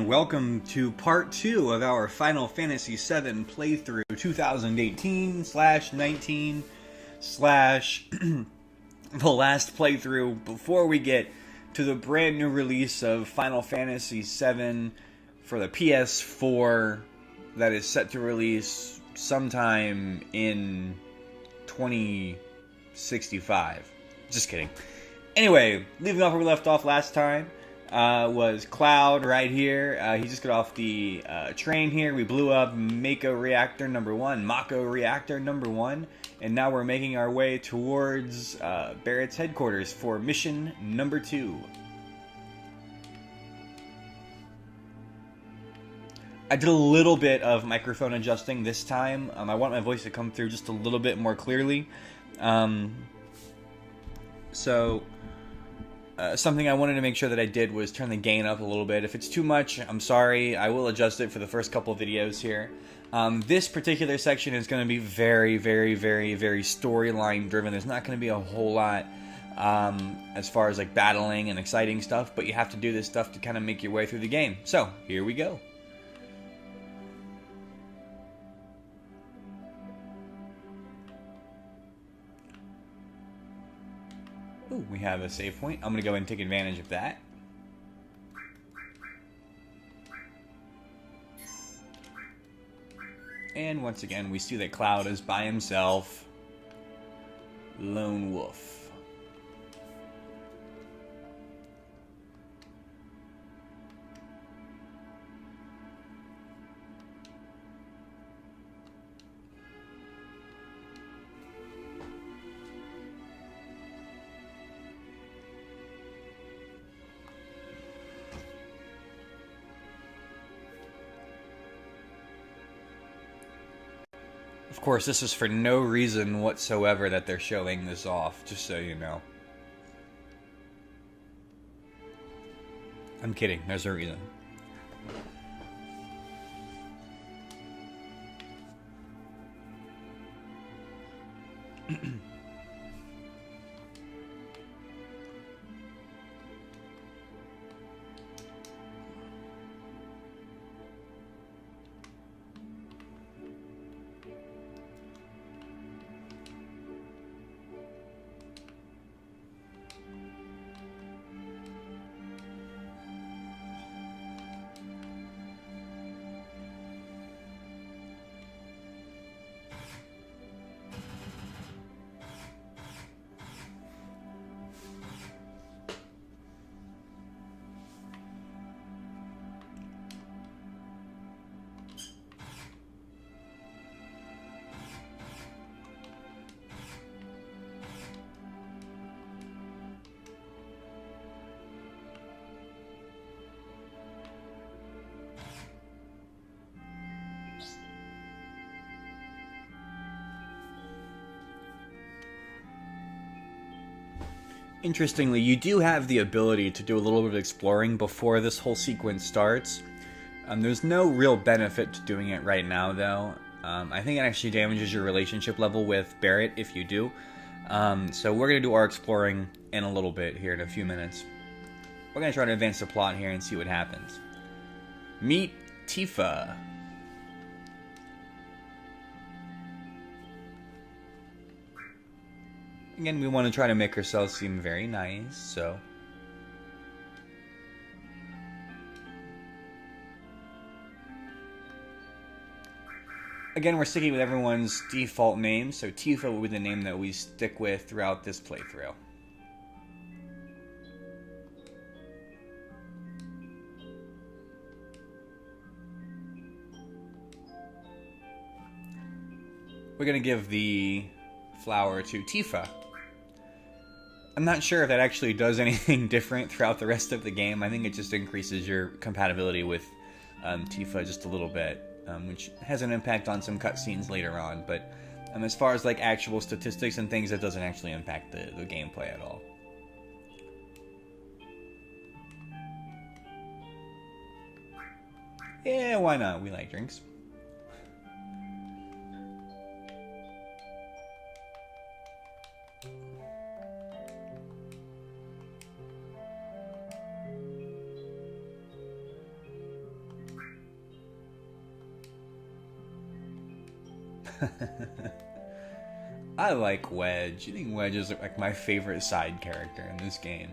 welcome to part 2 of our Final Fantasy VII playthrough 2018/19 slash the last playthrough before we get to the brand new release of Final Fantasy VII for the PS4 that is set to release sometime in 2065. Just kidding. Anyway, leaving off where we left off last time. Was Cloud right here. He just got off the train here. We blew up Mako Reactor number 1, and now we're making our way towards Barrett's headquarters for mission number 2. I did a little bit of microphone adjusting this time. I want my voice to come through just a little bit more clearly. Something I wanted to make sure that I did was turn the gain up a little bit. If it's too much, I'm sorry. I will adjust it for the first couple of videos here. This particular section is going to be very, very, very, very storyline driven. There's not going to be a whole lot as far as like battling and exciting stuff, but you have to do this stuff to kind of make your way through the game. So, here we go. Ooh, we have a save point. I'm going to go ahead and take advantage of that. And once again, we see that Cloud is by himself. Lone wolf. Of course, this is for no reason whatsoever that they're showing this off, just so you know. I'm kidding, there's a reason. Interestingly, you do have the ability to do a little bit of exploring before this whole sequence starts. There's no real benefit to doing it right now, though. I think it actually damages your relationship level with Barrett if you do. So we're going to do our exploring in a little bit here in a few minutes. We're going to try to advance the plot here and see what happens. Meet Tifa. Again, we want to try to make ourselves seem very nice, so... Again, we're sticking with everyone's default name, so Tifa will be the name that we stick with throughout this playthrough. We're going to give the flower to Tifa. I'm not sure if that actually does anything different throughout the rest of the game. I think it just increases your compatibility with Tifa just a little bit, which has an impact on some cutscenes later on. But as far as like actual statistics and things, that doesn't actually impact the gameplay at all. Yeah, why not? We like drinks. I like Wedge. I think Wedge is like my favorite side character in this game.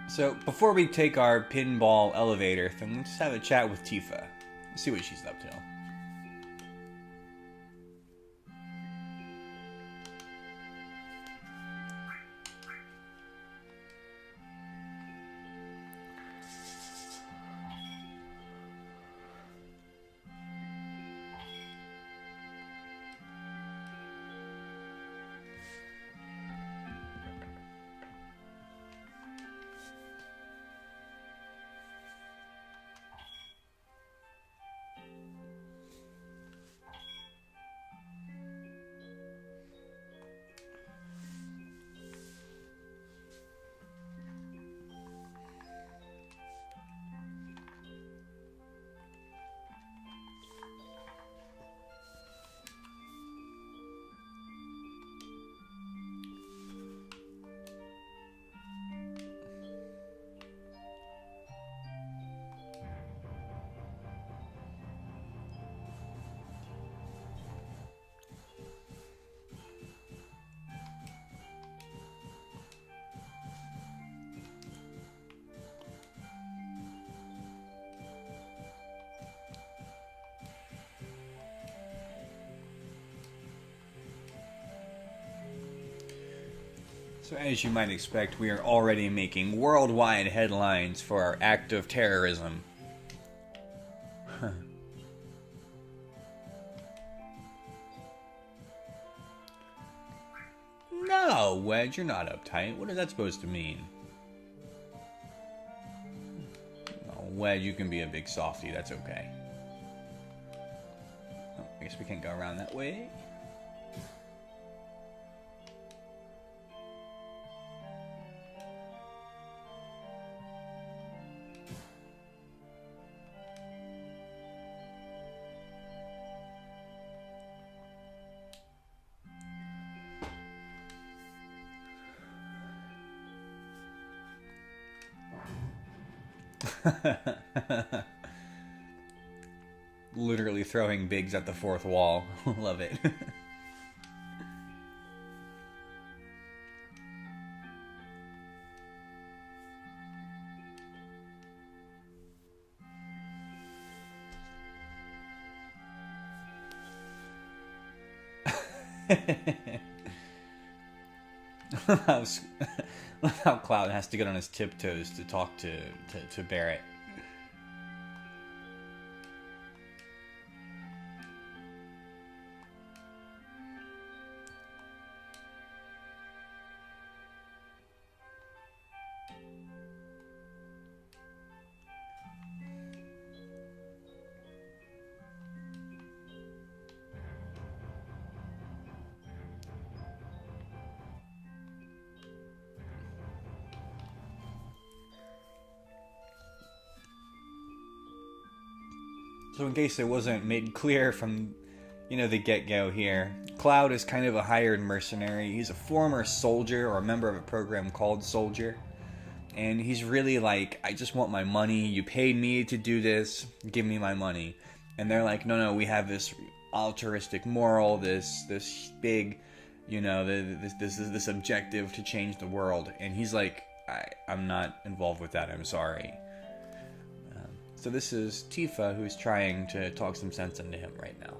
So, before we take our pinball elevator thing, let's just have a chat with Tifa. See what she's up to. So as you might expect, we are already making worldwide headlines for our act of terrorism. No, Wedge, you're not uptight. What is that supposed to mean? Oh, Wedge, you can be a big softie. That's okay. Oh, I guess we can't go around that way. Literally throwing bigs at the fourth wall. Love it. Love how Cloud has to get on his tiptoes to talk to Barrett. So in case it wasn't made clear from, the get-go here, Cloud is kind of a hired mercenary. He's a former soldier or a member of a program called Soldier. And he's really like, I just want my money. You paid me to do this. Give me my money. And they're like, no, we have this altruistic moral, this big, this objective to change the world. And he's like, I'm not involved with that. I'm sorry. So this is Tifa, who's trying to talk some sense into him right now.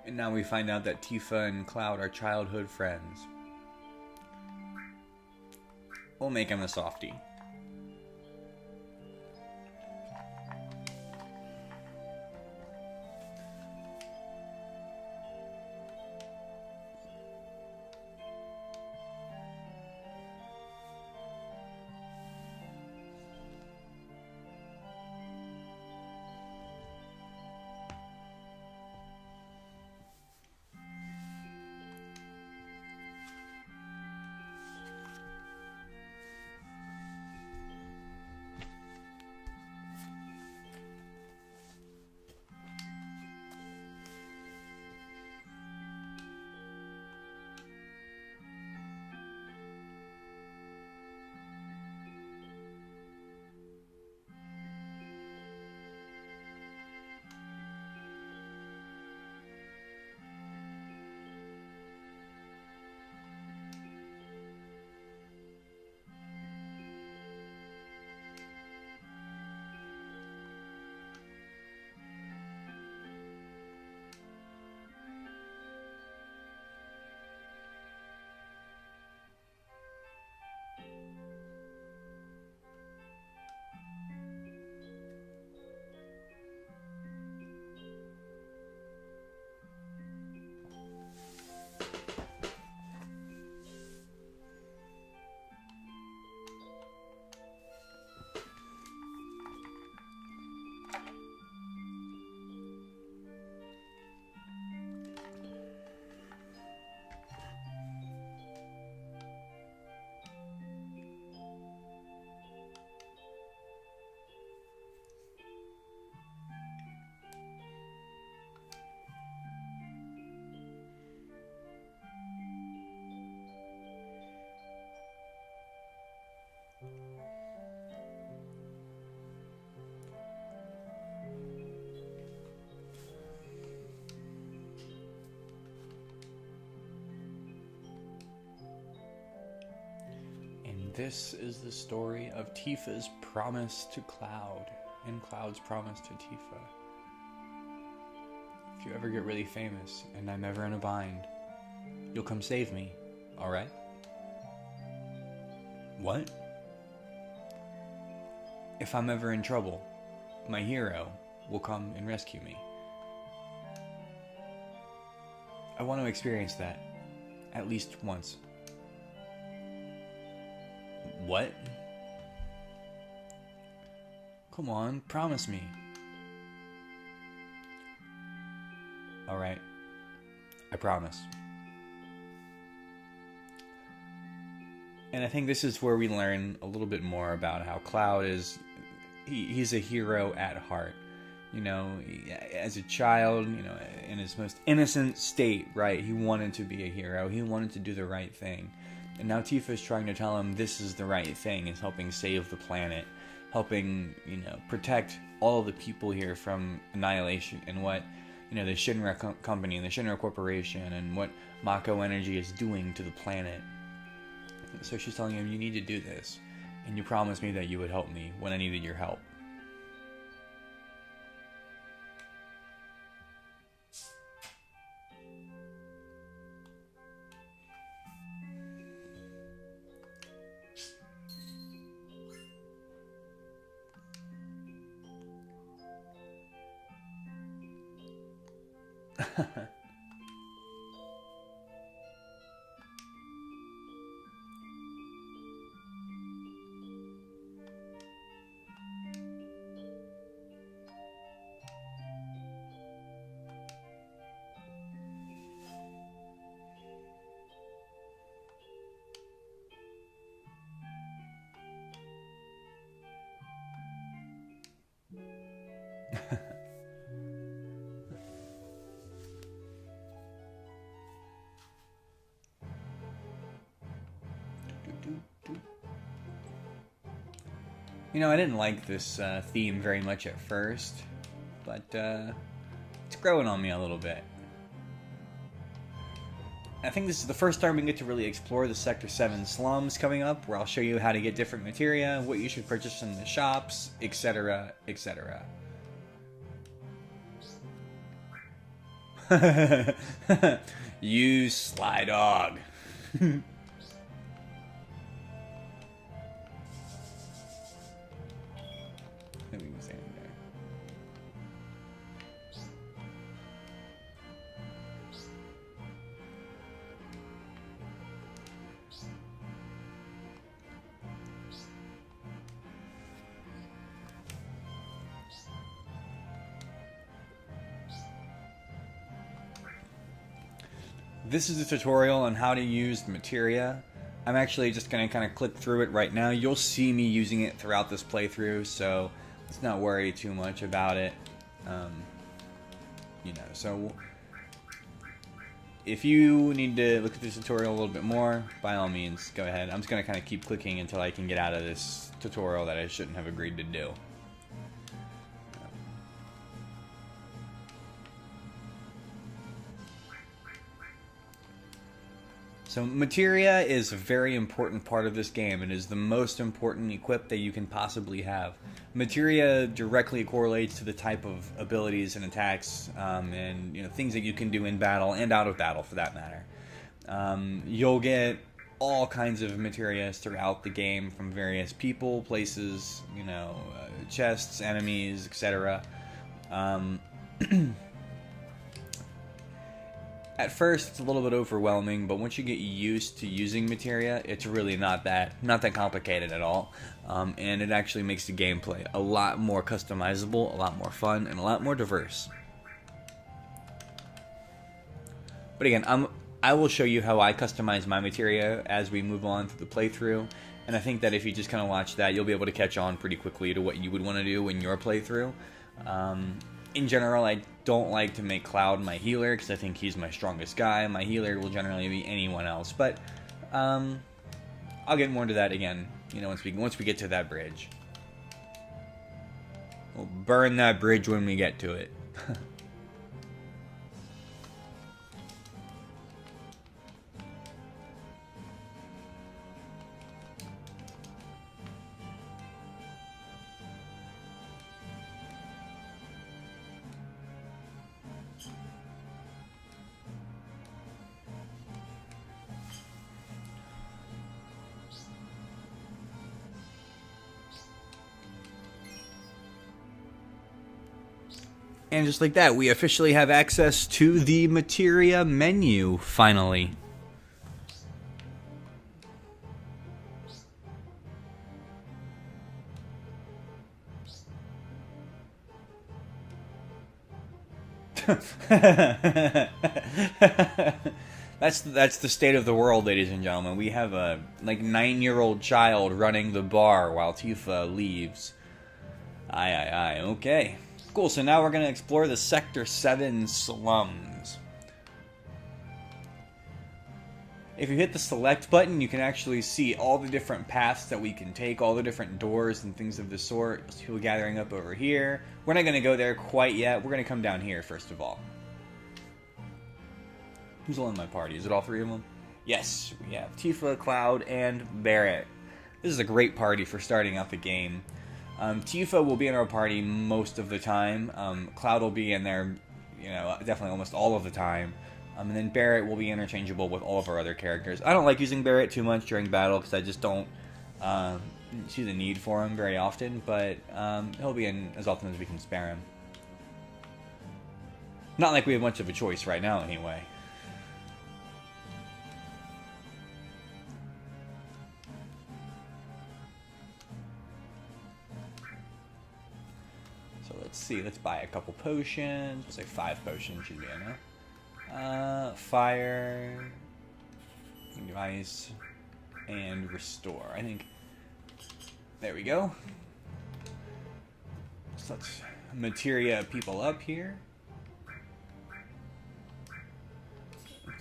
And now we find out that Tifa and Cloud are childhood friends. we'll make him a softie. This is the story of Tifa's promise to Cloud, and Cloud's promise to Tifa. If you ever get really famous, and I'm ever in a bind, you'll come save me, alright? What? If I'm ever in trouble, my hero will come and rescue me. I want to experience that, at least once. What? Come on, promise me. Alright, I promise. And I think this is where we learn a little bit more about how Cloud is, he's a hero at heart. You know, as a child, you know, in his most innocent state, right, he wanted to be a hero, he wanted to do the right thing. And now Tifa is trying to tell him this is the right thing, is helping save the planet, helping, you know, protect all the people here from annihilation, and what, you know, the Shinra company and the Shinra Corporation and what Mako Energy is doing to the planet. So she's telling him, you need to do this, and you promised me that you would help me when I needed your help. You know, I didn't like this theme very much at first, but it's growing on me a little bit. I think this is the first time we get to really explore the Sector 7 slums coming up, where I'll show you how to get different materia, what you should purchase in the shops, etc., etc. You sly dog. This is a tutorial on how to use Materia. I'm actually just going to kind of click through it right now. You'll see me using it throughout this playthrough, so let's not worry too much about it. So if you need to look at this tutorial a little bit more, by all means, go ahead. I'm just going to kind of keep clicking until I can get out of this tutorial that I shouldn't have agreed to do. So Materia is a very important part of this game. It is the most important equip that you can possibly have. Materia directly correlates to the type of abilities and attacks and things that you can do in battle and out of battle for that matter. You'll get all kinds of Materias throughout the game from various people, places, chests, enemies, etc. At first, it's a little bit overwhelming, but once you get used to using Materia, it's really not that complicated at all, and it actually makes the gameplay a lot more customizable, a lot more fun, and a lot more diverse. But again, I will show you how I customize my Materia as we move on through the playthrough, and I think that if you just kind of watch that, you'll be able to catch on pretty quickly to what you would want to do in your playthrough. In general, I don't like to make Cloud my healer because I think he's my strongest guy. My healer will generally be anyone else, but I'll get more into that again. Once we get to that bridge, we'll burn that bridge when we get to it. And just like that, we officially have access to the Materia menu, finally. That's the state of the world, ladies and gentlemen. We have a 9-year-old child running the bar while Tifa leaves. Aye, okay. Cool, so now we're going to explore the Sector 7 slums. If you hit the select button, you can actually see all the different paths that we can take, all the different doors and things of the sort. There's people gathering up over here. We're not going to go there quite yet. We're going to come down here first of all. Who's all in my party? Is it all three of them? Yes, we have Tifa, Cloud, and Barret. This is a great party for starting out the game. Tifa will be in our party most of the time. Cloud will be in there, definitely almost all of the time. And then Barret will be interchangeable with all of our other characters. I don't like using Barret too much during battle because I just don't see the need for him very often. But he'll be in as often as we can spare him. Not like we have much of a choice right now, anyway. Let's see, let's buy a couple potions. It's like 5 potions should be enough. Fire, ice, and restore. I think, there we go. So let's Materia people up here.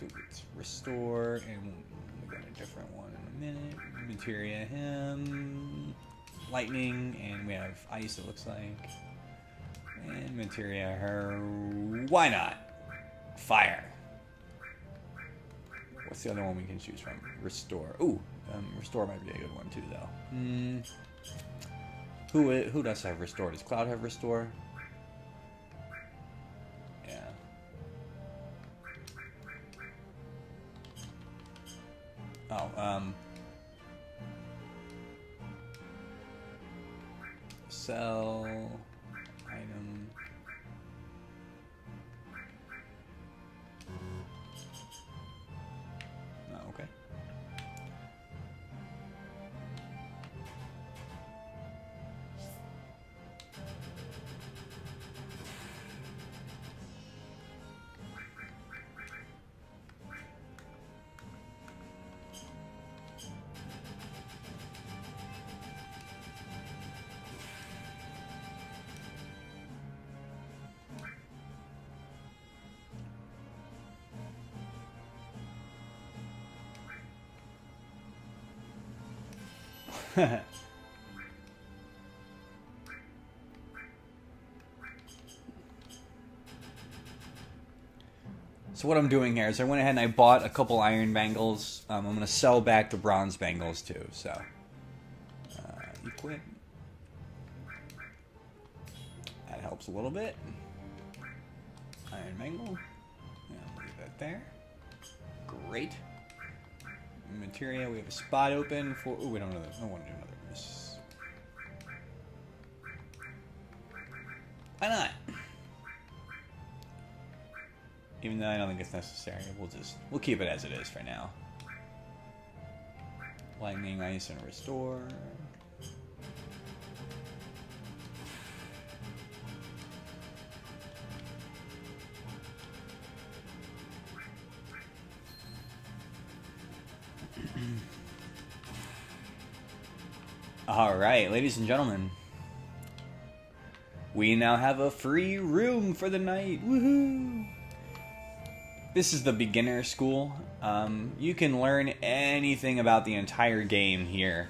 Let's restore, and we got a different one in a minute. Materia him, lightning, and we have ice it looks like. And Materia her. Why not? Fire. What's the other one we can choose from? Restore. Ooh, restore might be a good one too, though. Who does have restore? Does Cloud have restore? Yeah. Oh, sell. Item. Oh, okay. So what I'm doing here is I went ahead and I bought a couple iron bangles. I'm going to sell back the bronze bangles too. So, equip. That helps a little bit. Iron bangle. Yeah, we'll leave that there. Great. Materia, we have a spot open for... Oh, we don't want to do another miss. Why not? Even though I don't think it's necessary, we'll keep it as it is for now. Lightning, ice, and restore. Alright, ladies and gentlemen. We now have a free room for the night. Woohoo! This is the beginner school. You can learn anything about the entire game here.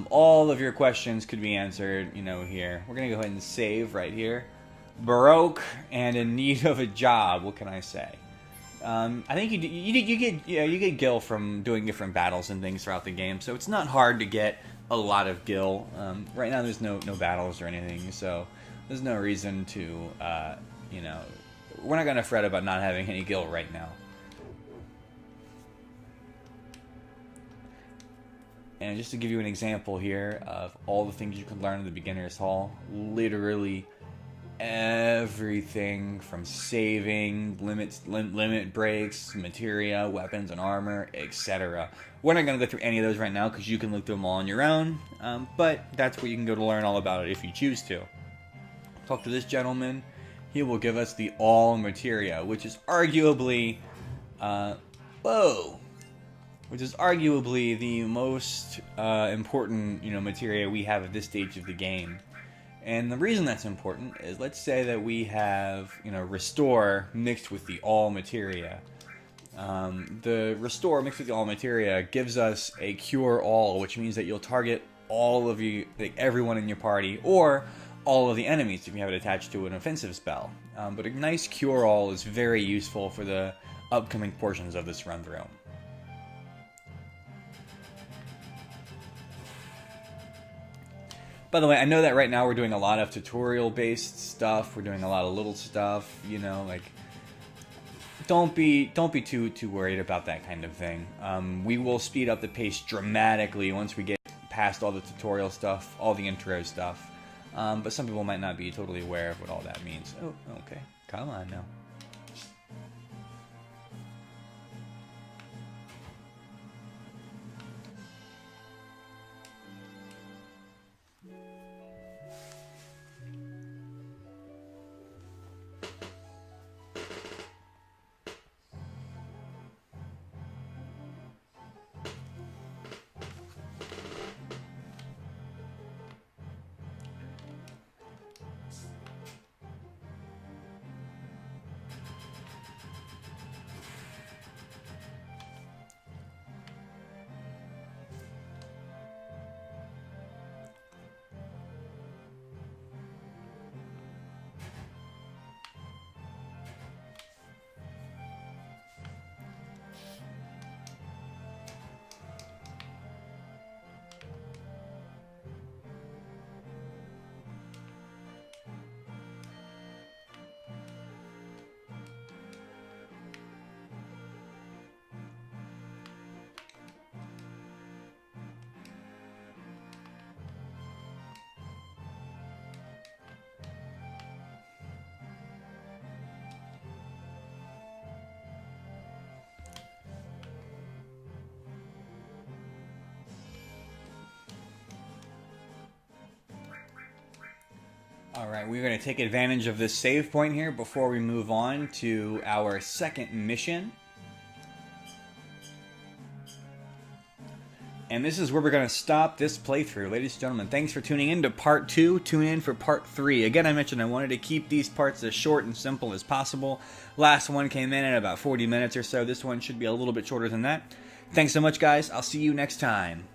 All of your questions could be answered, you know, here. We're gonna go ahead and save right here. Broke and in need of a job. What can I say? I think you get gil from doing different battles and things throughout the game, so it's not hard to get a lot of gil. Right now, there's no battles or anything, so there's no reason to, you know, we're not gonna fret about not having any gil right now. And just to give you an example here of all the things you can learn in the beginner's hall, literally everything from saving, limit breaks, materia, weapons and armor, etc. We're not going to go through any of those right now because you can look through them all on your own, but that's where you can go to learn all about it if you choose to. Talk to this gentleman. He will give us the all materia, which is arguably, which is arguably the most important, you know, materia we have at this stage of the game. And the reason that's important is, let's say that we have, you know, restore mixed with the all materia. The restore mixed with the all materia gives us a cure all, which means that you'll target all of you, like everyone in your party, or all of the enemies if you have it attached to an offensive spell. But a nice cure all is very useful for the upcoming portions of this run through. By the way, I know that right now we're doing a lot of tutorial-based stuff. We're doing a lot of little stuff, you know, like don't be too worried about that kind of thing. We will speed up the pace dramatically once we get past all the tutorial stuff, all the intro stuff. But some people might not be totally aware of what all that means. Oh, okay. Come on now. Alright, we're going to take advantage of this save point here before we move on to our second mission. And this is where we're going to stop this playthrough. Ladies and gentlemen, thanks for tuning in to part 2. Tune in for part 3. Again, I mentioned I wanted to keep these parts as short and simple as possible. Last one came in at about 40 minutes or so. This one should be a little bit shorter than that. Thanks so much, guys. I'll see you next time.